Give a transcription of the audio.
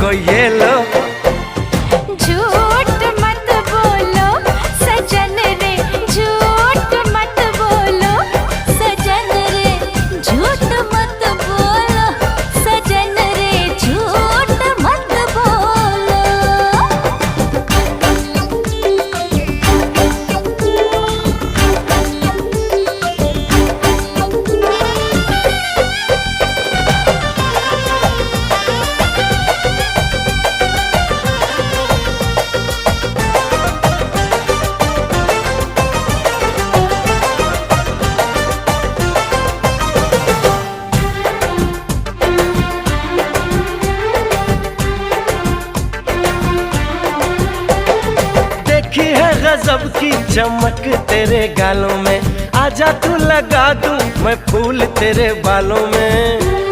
हमको ये लो। झूठ मत बोलो सजन रे, झूठ मत बोलो सजन रे, झूठ मत बोलो सजन रे, झूठ मत बोलो। देखी है गजब की चमक तेरे गालों में, आजा तू लगा दूं मैं फूल तेरे बालों में।